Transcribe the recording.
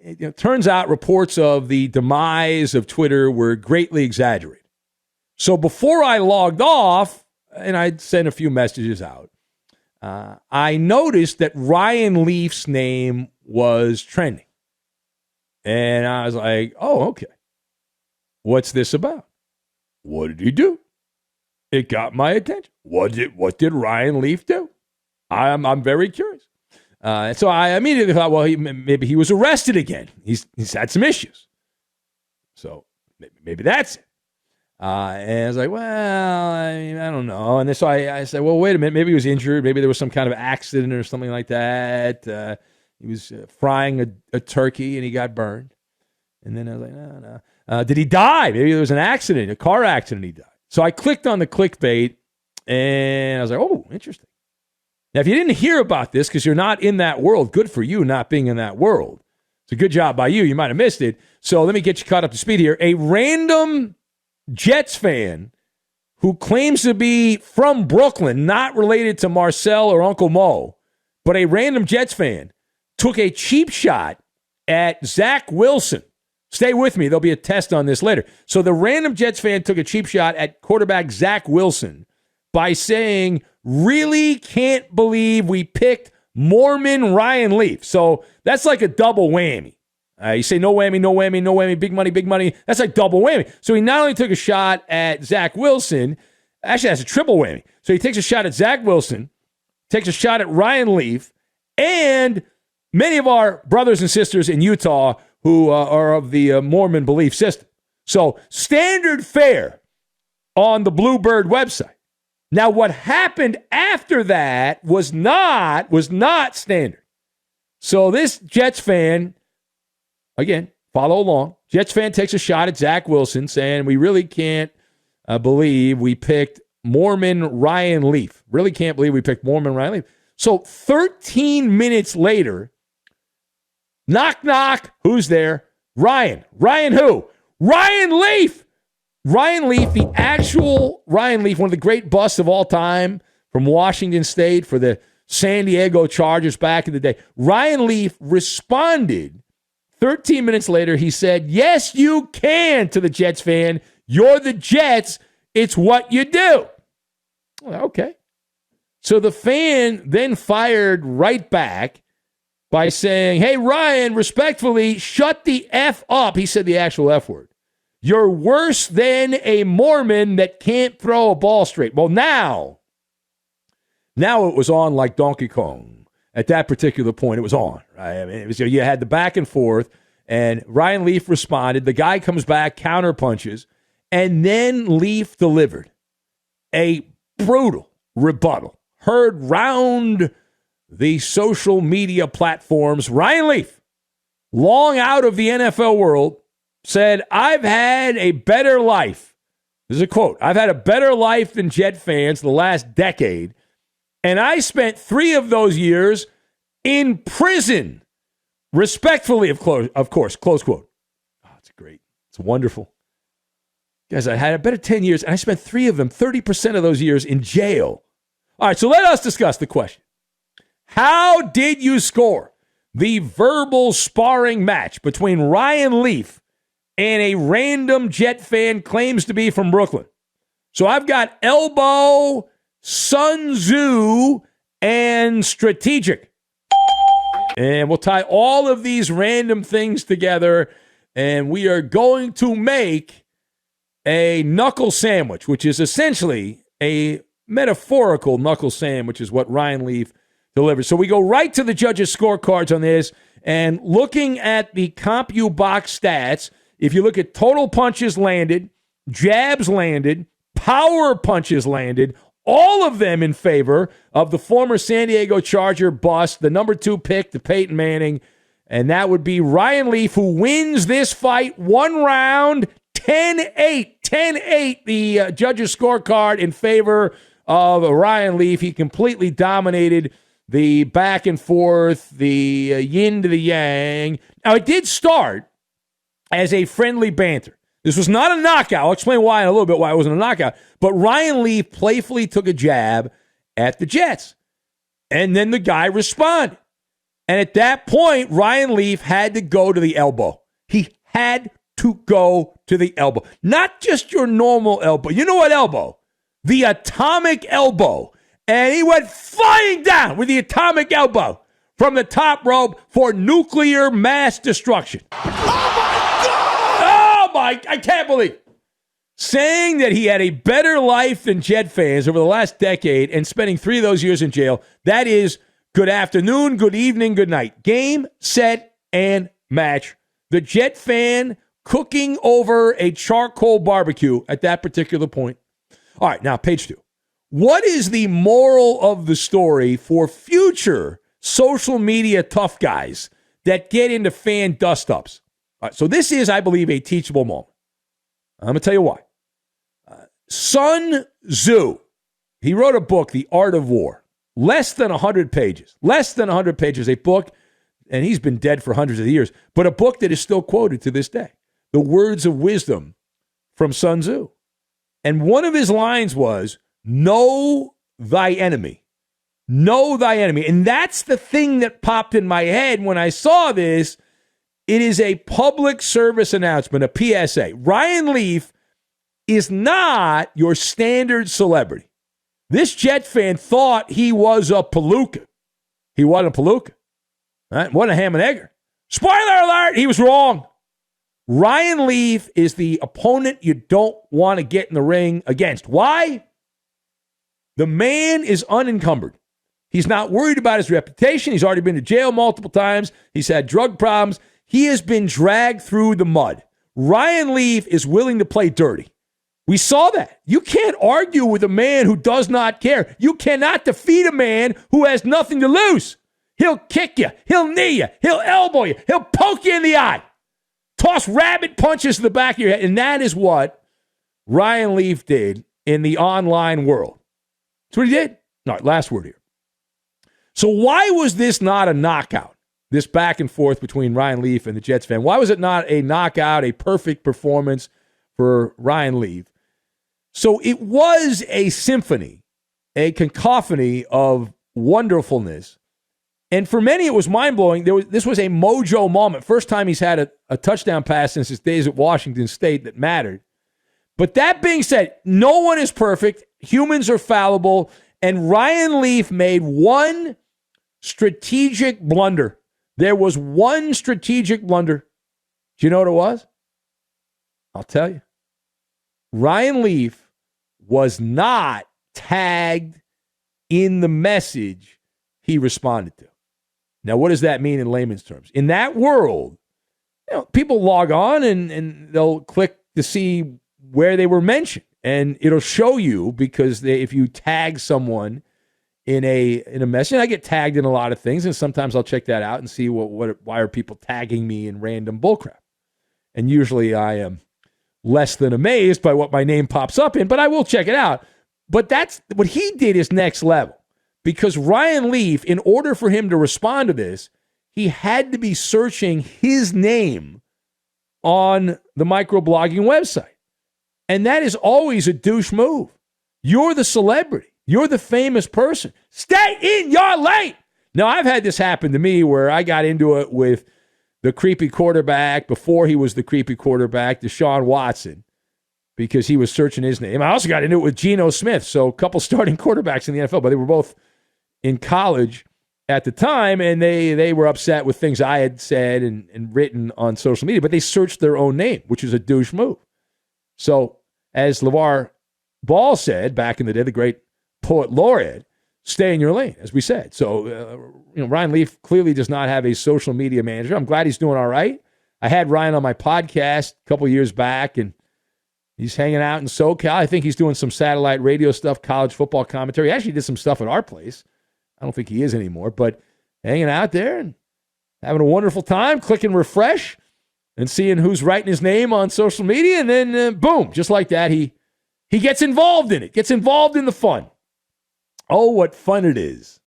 it turns out reports of the demise of Twitter were greatly exaggerated. So before I logged off, and I'd sent a few messages out, I noticed that Ryan Leaf's name was trending. And I was like, oh, okay. What's this about? What did he do? It got my attention. What did Ryan Leaf do? I'm very curious. So I immediately thought, well, maybe he was arrested again. He's had some issues. So maybe that's it. And I was like, well, I don't know. And then so I said, well, wait a minute. Maybe he was injured. Maybe there was some kind of accident or something like that. He was frying a turkey and he got burned. And then I was like, no. Did he die? Maybe there was an accident, a car accident. He died. So I clicked on the clickbait and I was like, oh, interesting. Now, if you didn't hear about this because you're not in that world, good for you not being in that world. It's a good job by you. You might have missed it. So let me get you caught up to speed here. A random Jets fan who claims to be from Brooklyn, not related to Marcel or Uncle Mo, but a random Jets fan, took a cheap shot at Zach Wilson. Stay with me. There'll be a test on this later. So the random Jets fan took a cheap shot at quarterback Zach Wilson by saying, really can't believe we picked Mormon Ryan Leaf. So that's like a double whammy. You say no whammy, no whammy, no whammy, big money, big money. That's like double whammy. So he not only took a shot at Zach Wilson, actually that's a triple whammy. So he takes a shot at Zach Wilson, takes a shot at Ryan Leaf, and many of our brothers and sisters in Utah who are of the Mormon belief system. So standard fare on the Bluebird website. Now, what happened after that was not standard. So this Jets fan, again, follow along. Jets fan takes a shot at Zach Wilson saying, we really can't believe we picked Mormon Ryan Leaf. Really can't believe we picked Mormon Ryan Leaf. So 13 minutes later, knock, knock, who's there? Ryan. Ryan who? Ryan Leaf. Ryan Leaf, the actual Ryan Leaf, one of the great busts of all time from Washington State for the San Diego Chargers back in the day. Ryan Leaf responded 13 minutes later. He said, yes, you can, to the Jets fan. You're the Jets. It's what you do. Well, okay. So the fan then fired right back by saying, hey, Ryan, respectfully, shut the F up. He said the actual F word. You're worse than a Mormon that can't throw a ball straight. Well, now it was on like Donkey Kong. At that particular point, it was on. Right? I mean, it was, you had the back and forth, and Ryan Leaf responded. The guy comes back, counter punches, and then Leaf delivered a brutal rebuttal. Heard round the social media platforms. Ryan Leaf, long out of the NFL world, said, I've had a better life. This is a quote. I've had a better life than Jet fans the last decade, and I spent 3 of those years in prison. Respectfully, of course, close quote. Oh, it's great. It's wonderful. Guys, I had a better 10 years, and I spent 3 of them, 30% of those years, in jail. All right, so let us discuss the question. How did you score the verbal sparring match between Ryan Leaf and a random Jet fan claims to be from Brooklyn? So I've got elbow, Sun Tzu, and strategic. And we'll tie all of these random things together, and we are going to make a knuckle sandwich, which is essentially a metaphorical knuckle sandwich, is what Ryan Leaf delivers. So we go right to the judges' scorecards on this, and looking at the CompuBox stats, if you look at total punches landed, jabs landed, power punches landed, all of them in favor of the former San Diego Charger bust, the number 2 pick, to Peyton Manning, and that would be Ryan Leaf, who wins this fight 1 round, 10-8. 10-8, the judges' scorecard in favor of Ryan Leaf. He completely dominated the back and forth, the yin to the yang. Now, it did start as a friendly banter. This was not a knockout. I'll explain why in a little bit, why it wasn't a knockout. But Ryan Leaf playfully took a jab at the Jets. And then the guy responded. And at that point, Ryan Leaf had to go to the elbow. He had to go to the elbow. Not just your normal elbow. You know what elbow? The atomic elbow. And he went flying down with the atomic elbow from the top rope for nuclear mass destruction. Oh, my, I can't believe it. Saying that he had a better life than Jet fans over the last decade and spending 3 of those years in jail. That is good afternoon, good evening, good night. Game, set, and match. The Jet fan cooking over a charcoal barbecue at that particular point. All right, now page 2. What is the moral of the story for future social media tough guys that get into fan dust-ups? All right, so this is, I believe, a teachable moment. I'm going to tell you why. Sun Tzu, he wrote a book, The Art of War. Less than 100 pages. Less than 100 pages, a book, and he's been dead for hundreds of years, but a book that is still quoted to this day. The words of wisdom from Sun Tzu. And one of his lines was, know thy enemy. Know thy enemy. And that's the thing that popped in my head when I saw this. It is a public service announcement, a PSA. Ryan Leaf is not your standard celebrity. This Jet fan thought he was a palooka. He wasn't a palooka. Right? What a ham and egger. Spoiler alert, he was wrong. Ryan Leaf is the opponent you don't want to get in the ring against. Why? The man is unencumbered. He's not worried about his reputation. He's already been to jail multiple times. He's had drug problems. He has been dragged through the mud. Ryan Leaf is willing to play dirty. We saw that. You can't argue with a man who does not care. You cannot defeat a man who has nothing to lose. He'll kick you. He'll knee you. He'll elbow you. He'll poke you in the eye. Toss rabbit punches to the back of your head. And that is what Ryan Leaf did in the online world. That's what he did. All right, last word here. So why was this not a knockout? This back and forth between Ryan Leaf and the Jets fan. Why was it not a knockout, a perfect performance for Ryan Leaf? So it was a symphony, a cacophony of wonderfulness. And for many, it was mind-blowing. This was a mojo moment. First time he's had a touchdown pass since his days at Washington State that mattered. But that being said, no one is perfect. Humans are fallible. And Ryan Leaf made one strategic blunder. There was one strategic blunder. Do you know what it was? I'll tell you. Ryan Leaf was not tagged in the message he responded to. Now, what does that mean in layman's terms? In that world, people log on and they'll click to see where they were mentioned. And it'll show you because if you tag someone in a message, and I get tagged in a lot of things, and sometimes I'll check that out and see why are people tagging me in random bullcrap. And usually I am less than amazed by what my name pops up in, but I will check it out. But that's what he did is next level. Because Ryan Leaf, in order for him to respond to this, he had to be searching his name on the microblogging website. And that is always a douche move. You're the celebrity. You're the famous person. Stay in your lane. Now, I've had this happen to me where I got into it with the creepy quarterback before he was the creepy quarterback, Deshaun Watson, because he was searching his name. I also got into it with Geno Smith, so a couple starting quarterbacks in the NFL, but they were both in college at the time, and they were upset with things I had said and written on social media, but they searched their own name, which is a douche move. So, as LeVar Ball said back in the day, the great poet laureate, stay in your lane, as we said. So, Ryan Leaf clearly does not have a social media manager. I'm glad he's doing all right. I had Ryan on my podcast a couple years back, and he's hanging out in SoCal. I think he's doing some satellite radio stuff, college football commentary. He actually did some stuff at our place. I don't think he is anymore, but hanging out there and having a wonderful time, clicking refresh and seeing who's writing his name on social media. And then, boom, just like that, he gets involved in it, gets involved in the fun. Oh, what fun it is